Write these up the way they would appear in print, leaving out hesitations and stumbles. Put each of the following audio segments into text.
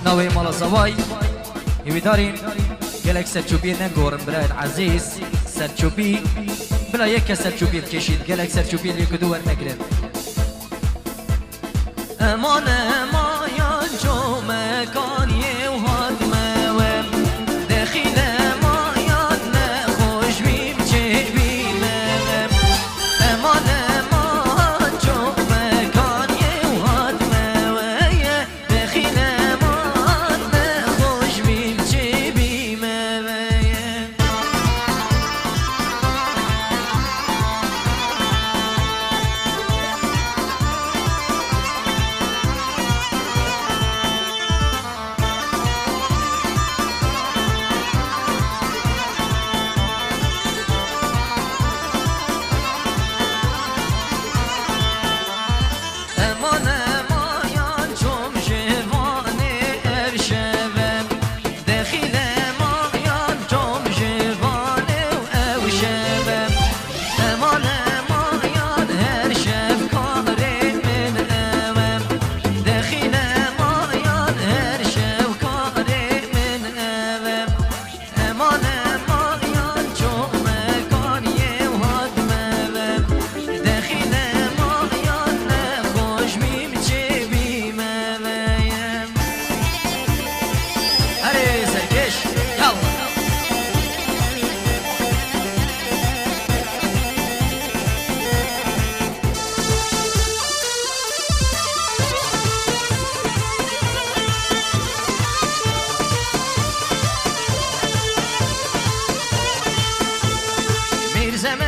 ناوي مالا زواي يويدارين قالك سرچوبي نگورم براد عزيز سرچوبي بلا يك سرچوبي الكشيد قالك سرچوبي اللي كدور نقرن امان امان يانجو مكاني وهاد موام داخل مايان نخوش بيم جيبي موام امان امان جو مكاني وهاد موام داخل مان نخوش بيم جيبي موام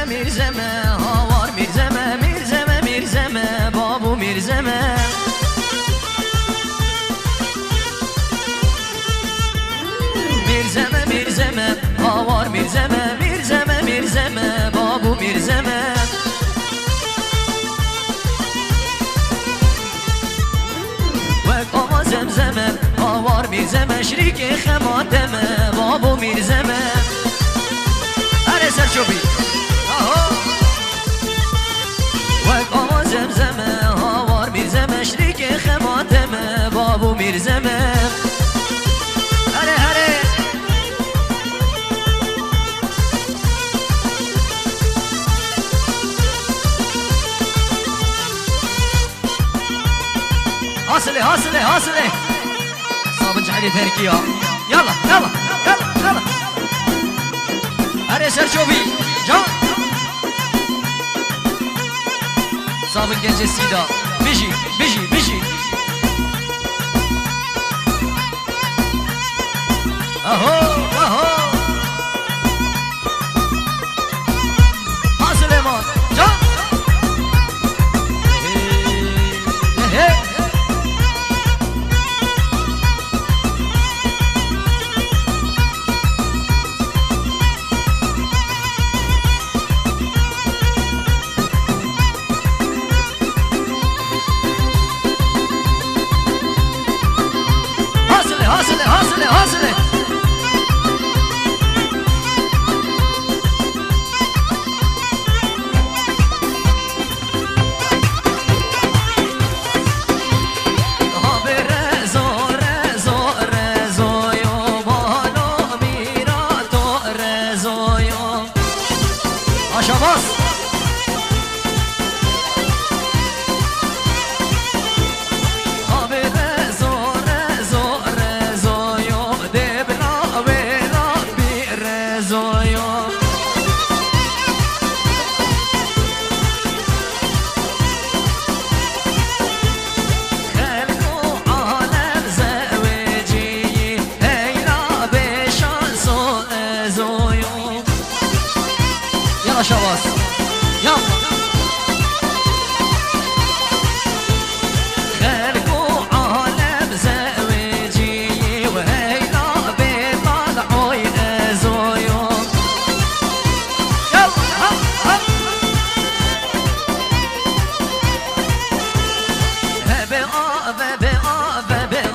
Mirzeme, havar mirzeme, mirzeme, mirzeme, babu mirzeme. Mirzeme, mirzeme, havar mirzeme, mirzeme, mirzeme, babu mirzeme. Vek ama zemzeme, havar mirzeme, şrike xemateme, babu mirzeme. Hadi Serçobi. وقا زمزمه هاوار میرزمه شریک خماتمه بابو میرزمه هره هره حاصله حاصله حاصله صابن جعلي تركيا يلا يلا يلا يلا هره سرچوبی جان صابن gence sida biji biji biji aho aho hasıl eman can hey hey حاصله حاصله حاصله شواس يلا خلقوا عالم زوجي وهيلا بيطلعوا يأذويو يلا هب هب بقى بقى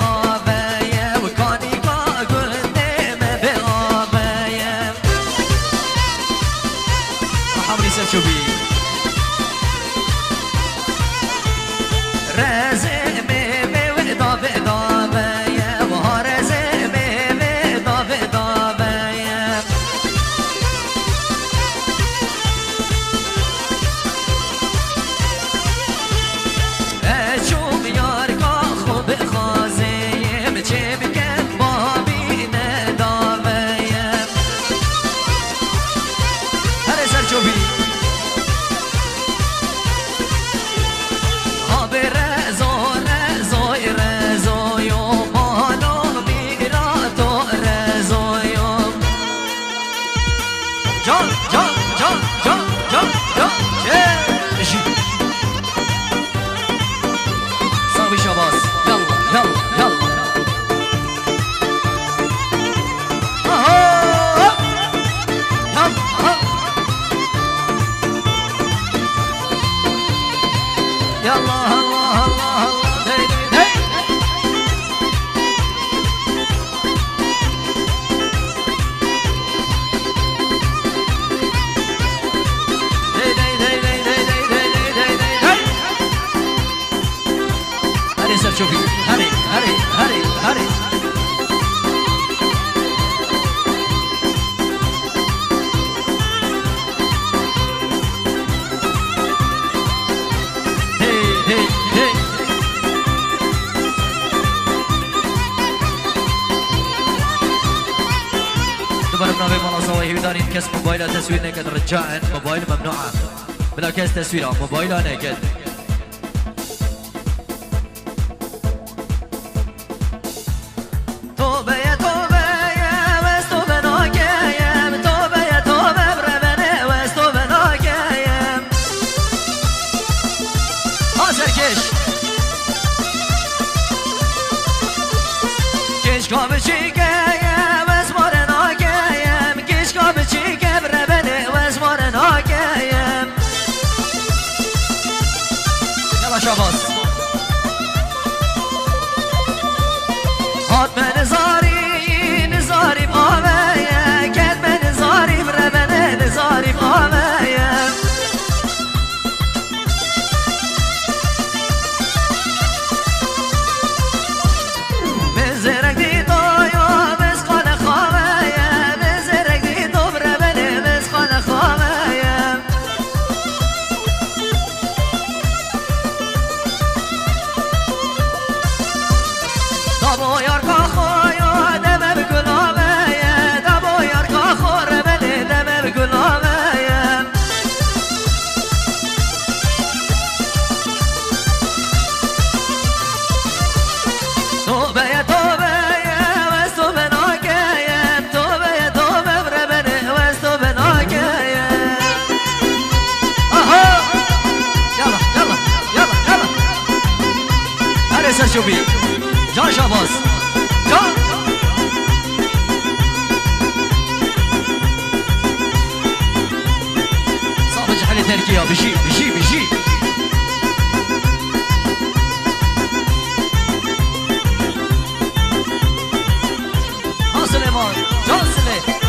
بقى يا وكاني قدام بقى يا محمد سرچوبی رازق بي ودا بدا يا وهاي هري هري هري هري برنامج مناظرة هيدارين كاس موبايل تصوير نكد رجاء موبايل ممنوعة بلا كاس تصوير موبايل نكد توبة يا توبة يا بس توبة ناكيم توبة يا توبة بربنا بس توبة ناكيم حاضر كيش كابتشي شباس هات من نزاری نزاری بآمایا کد من نزاری بربنه نزاری بآمایا بزرگ دی دایا بز خانه خامایا بزرگ دی دو بربنه بز خانه خامایا شوفي جان شاباس جان صعب جحلي تركيا بشي بشي بشي ها سليمان جان سليمان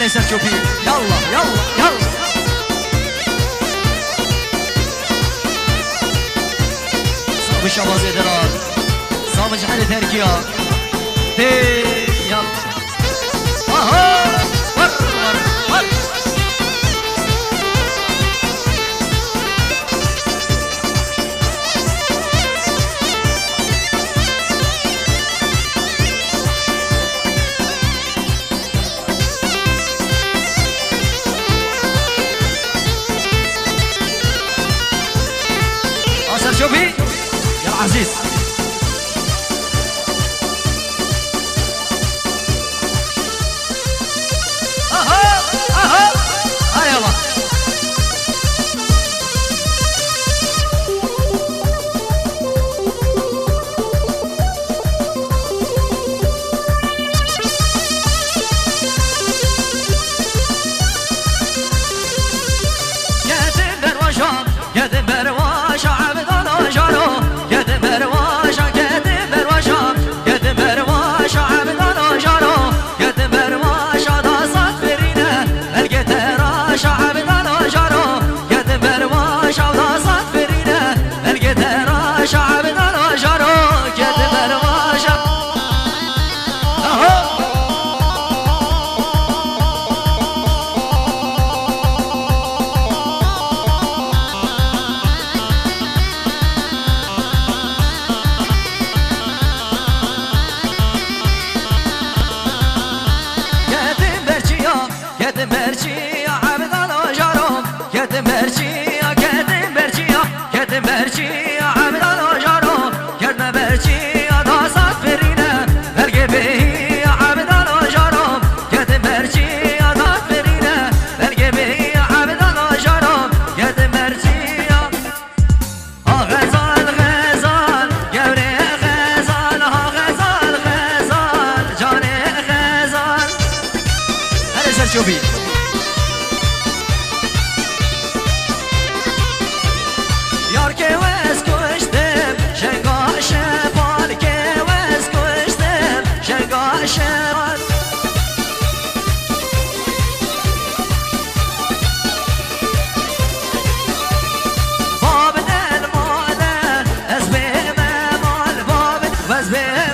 Neyse çok iyi. Yallah yallah yallah. صعب شباز ادرار صعب جحل تركيا دي يلا اها ور ور ور شوفي يا عزيز اها اها هيا يلا عبدان جارو قد برواش او داصات فرينه القدر عبدان جارو قد برواش شوفي یار که وز کشتم شنگاه شفال که وز کشتم شنگاه شفال باب دل ماله از به مال باب وز به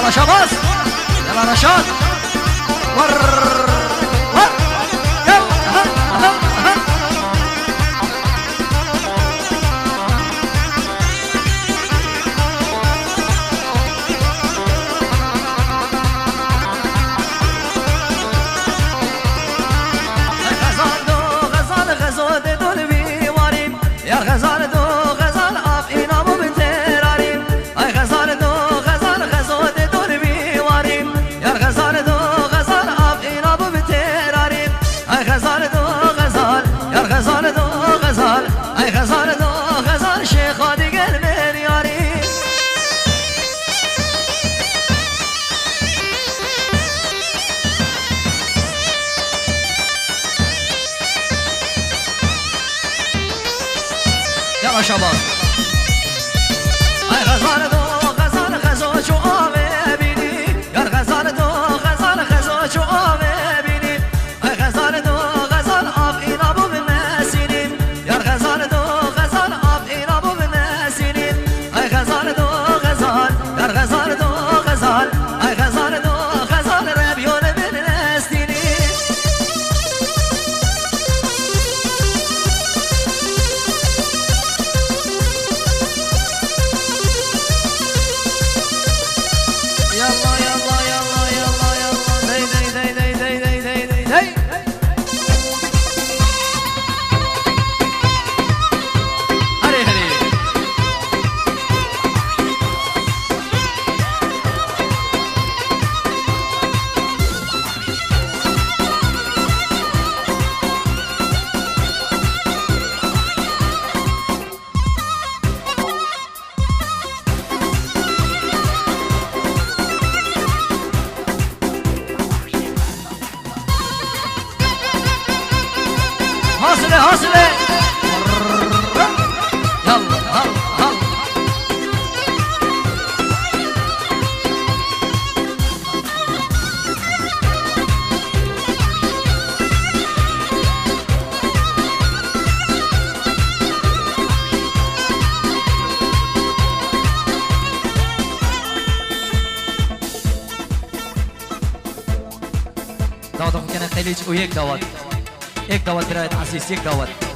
يلا شباز يلا رشاد ور ور يلا غزال دو غزال غزال دول بيواريم يا غزال دو غزال اف اينا مو بتراريم اي غزال دو غزال شيخ ديگر من ياري يلا شباب اي غزال دو غزال غزال شو بيني يا غزال دو غزال غزال شو بيني اي غزال دو غزال اف اينا بو من سنين يا غزال دو غزال اف اينا بو من سنين اي غزال دو غزال يا غزال دو غزال اي غزال دو غزال ربيون من سنين يلا يلا يلا يلا يلا دي دي دي دي دي دي دي دي هري هري حاصله حاصله يلا هلا هلا صادق كان خليج ويك دوت. یک داوت برایت عزیز یک داوت